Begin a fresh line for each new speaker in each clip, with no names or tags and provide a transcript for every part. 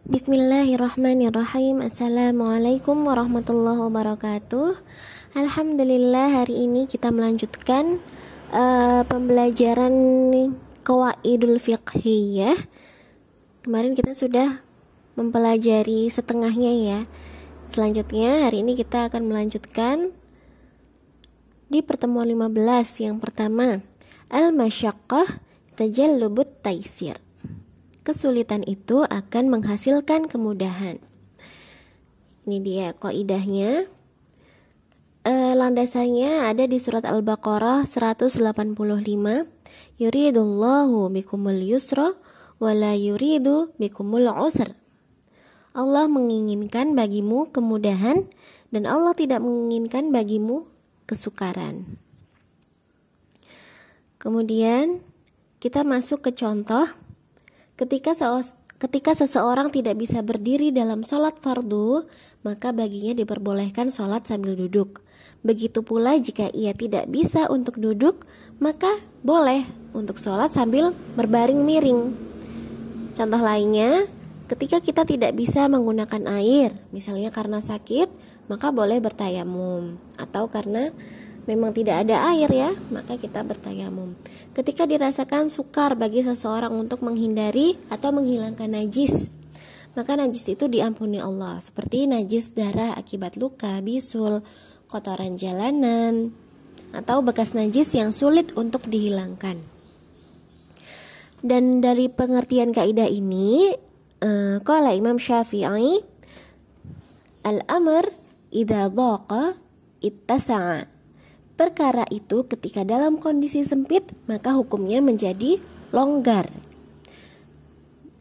Bismillahirrahmanirrahim. Assalamualaikum warahmatullahi wabarakatuh. Alhamdulillah, hari ini kita melanjutkan pembelajaran Qawaidul Fiqhiyah. Kemarin kita sudah mempelajari setengahnya ya. Selanjutnya hari ini kita akan melanjutkan di pertemuan 15. Yang pertama, al-masyaqqah tajallubut taisir. Kesulitan itu akan menghasilkan kemudahan. Ini dia qaidahnya. Landasannya ada di surat Al-Baqarah 185. Yuridullahu bikumul yusra wala yuridu bikumul usra. Allah menginginkan bagimu kemudahan dan Allah tidak menginginkan bagimu kesukaran. Kemudian kita masuk ke contoh. Ketika seseorang tidak bisa berdiri dalam sholat fardu, maka baginya diperbolehkan sholat sambil duduk. Begitu pula jika ia tidak bisa untuk duduk, maka boleh untuk sholat sambil berbaring miring. Contoh lainnya, ketika kita tidak bisa menggunakan air, misalnya karena sakit, maka boleh bertayamum. Atau karena memang tidak ada air ya, maka kita bertayamum. Ketika dirasakan sukar bagi seseorang untuk menghindari atau menghilangkan najis, maka najis itu diampuni Allah, seperti najis darah akibat luka, bisul, kotoran jalanan, atau bekas najis yang sulit untuk dihilangkan. Dan dari pengertian kaidah ini, qala Imam Syafi'i, al-amr idza dhaqa ittasa'a. Perkara itu ketika dalam kondisi sempit, maka hukumnya menjadi longgar.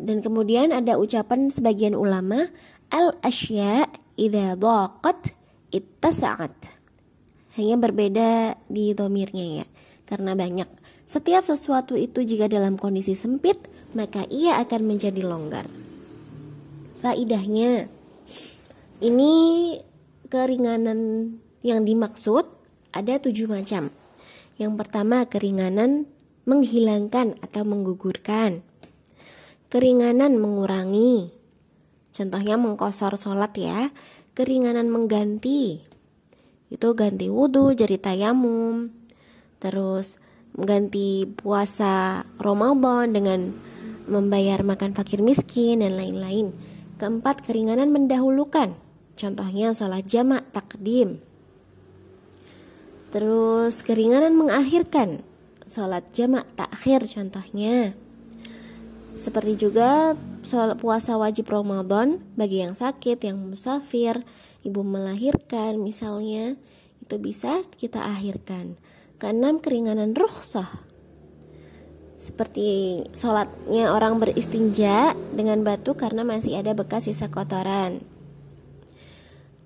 Dan kemudian ada ucapan sebagian ulama, al-asya' idza dhaqat ittasa'at. Hanya berbeda di dhamirnya ya, karena banyak. Setiap sesuatu itu jika dalam kondisi sempit, maka ia akan menjadi longgar. Faidahnya, ini keringanan yang dimaksud ada 7 macam. Yang pertama, keringanan menghilangkan atau menggugurkan. Keringanan mengurangi. Contohnya mengqashar sholat ya. Keringanan mengganti. Itu ganti wudhu jadi tayamum. Terus mengganti puasa Ramadan dengan membayar makan fakir miskin dan lain-lain. Keempat, keringanan mendahulukan. Contohnya sholat jamak takdim. Terus keringanan mengakhirkan, sholat jamak takhir contohnya. Seperti juga puasa wajib Ramadan bagi yang sakit, yang musafir, ibu melahirkan misalnya, itu bisa kita akhirkan. Keenam, keringanan rukhsah. Seperti sholatnya orang beristinja dengan batu karena masih ada bekas sisa kotoran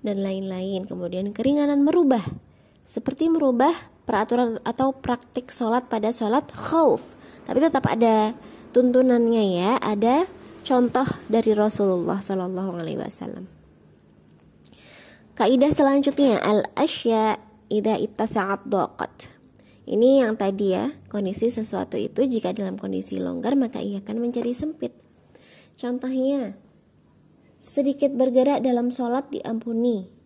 dan lain-lain. Kemudian keringanan merubah, seperti merubah peraturan atau praktik sholat pada sholat khauf, tapi tetap ada tuntunannya ya, ada contoh dari Rasulullah SAW. Kaidah selanjutnya, al-asya' idza ittasa'at dhaqat. Ini yang tadi ya, kondisi sesuatu itu jika dalam kondisi longgar maka ia akan menjadi sempit. Contohnya, sedikit bergerak dalam sholat diampuni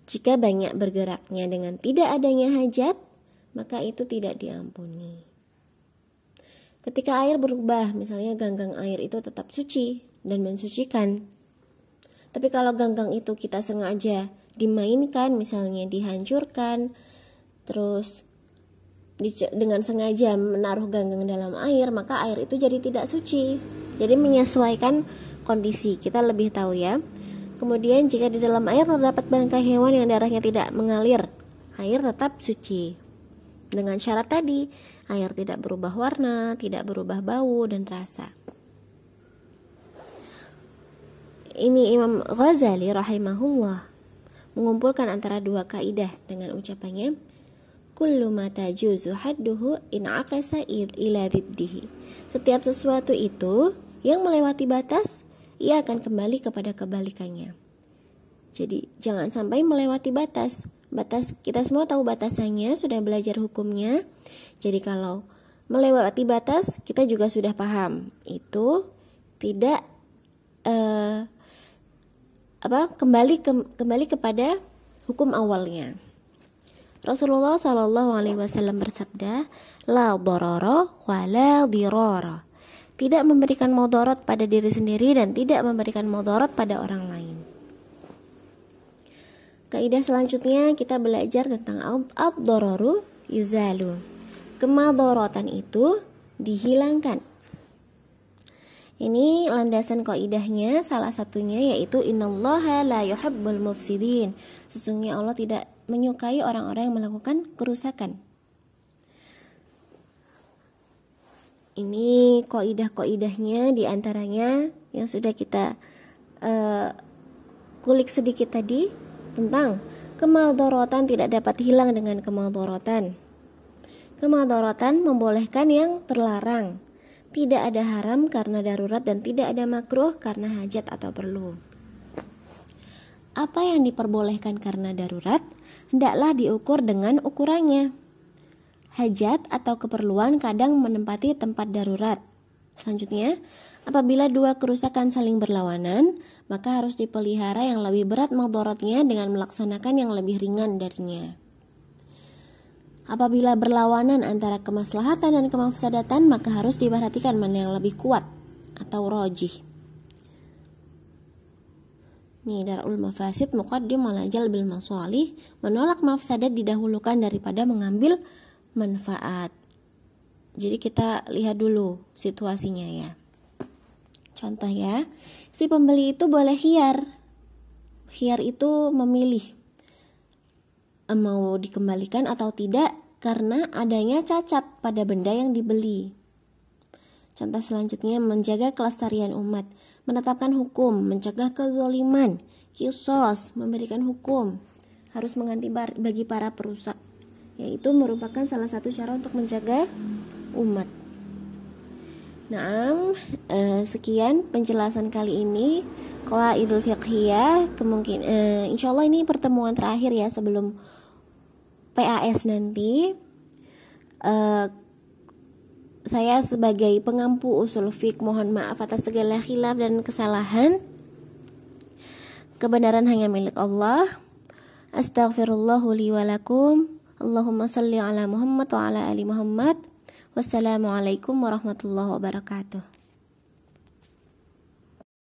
jika banyak bergeraknya dengan tidak adanya hajat, maka itu tidak diampuni. Ketika air berubah, misalnya ganggang air itu tetap suci dan mensucikan. Tapi kalau ganggang itu kita sengaja dimainkan, misalnya dihancurkan, terus dengan sengaja menaruh ganggang dalam air, maka air itu jadi tidak suci. Jadi menyesuaikan kondisi, kita lebih tahu ya. Kemudian jika di dalam air terdapat bangkai hewan yang darahnya tidak mengalir, air tetap suci. Dengan syarat tadi, air tidak berubah warna, tidak berubah bau dan rasa. Ini Imam Ghazali rahimahullah mengumpulkan antara dua kaidah dengan ucapannya, kullu ma tajuzu hadduhu in aqasa ila diddihi. Setiap sesuatu itu yang melewati batas, ia akan kembali kepada kebalikannya. Jadi jangan sampai melewati batas. Batas kita semua tahu batasannya, sudah belajar hukumnya. Jadi kalau melewati batas, kita juga sudah paham. Itu tidak kembali kepada hukum awalnya. Rasulullah SAW bersabda, la darara wa la dirara. Tidak memberikan mudarat pada diri sendiri dan tidak memberikan mudarat pada orang lain. Kaidah selanjutnya kita belajar tentang ad-dararu yuzalu. Kemadaratan itu dihilangkan. Ini landasan kaidahnya, salah satunya yaitu innallaha la yuhibbul mufsidin. Sesungguhnya Allah tidak menyukai orang-orang yang melakukan kerusakan. Ini kaidah-kaidahnya, diantaranya yang sudah kita kulik sedikit tadi tentang kemadaratan tidak dapat hilang dengan kemadaratan. Kemadaratan membolehkan yang terlarang. Tidak ada haram karena darurat dan tidak ada makruh karena hajat atau perlu. Apa yang diperbolehkan karena darurat hendaklah diukur dengan ukurannya. Hajat atau keperluan kadang menempati tempat darurat. Selanjutnya, apabila dua kerusakan saling berlawanan, maka harus dipelihara yang lebih berat mudaratnya dengan melaksanakan yang lebih ringan darinya. Apabila berlawanan antara kemaslahatan dan kemafsadatan, maka harus diperhatikan mana yang lebih kuat atau rajih. Ini Darul Mafasid Muqaddim ala Jalbil Masalih, menolak mafsadat didahulukan daripada mengambil manfaat. Jadi kita lihat dulu situasinya ya. Contoh ya, si pembeli itu boleh khiyar. Khiyar itu memilih mau dikembalikan atau tidak karena adanya cacat pada benda yang dibeli. Contoh selanjutnya, menjaga kelestarian umat, menetapkan hukum, mencegah kezaliman, qisas, memberikan hukum, harus mengganti bagi para perusak, yaitu merupakan salah satu cara untuk menjaga umat. Nah, sekian penjelasan kali ini qawaidul fiqhiyah. Insyaallah ini pertemuan terakhir ya sebelum PAS nanti. Saya sebagai pengampu usul fiqh mohon maaf atas segala khilaf dan kesalahan. Kebenaran hanya milik Allah. Astaghfirullahu li wa lakum. Allahumma shalli ala Muhammad wa ala ali Muhammad. Wassalamualaikum warahmatullahi wabarakatuh.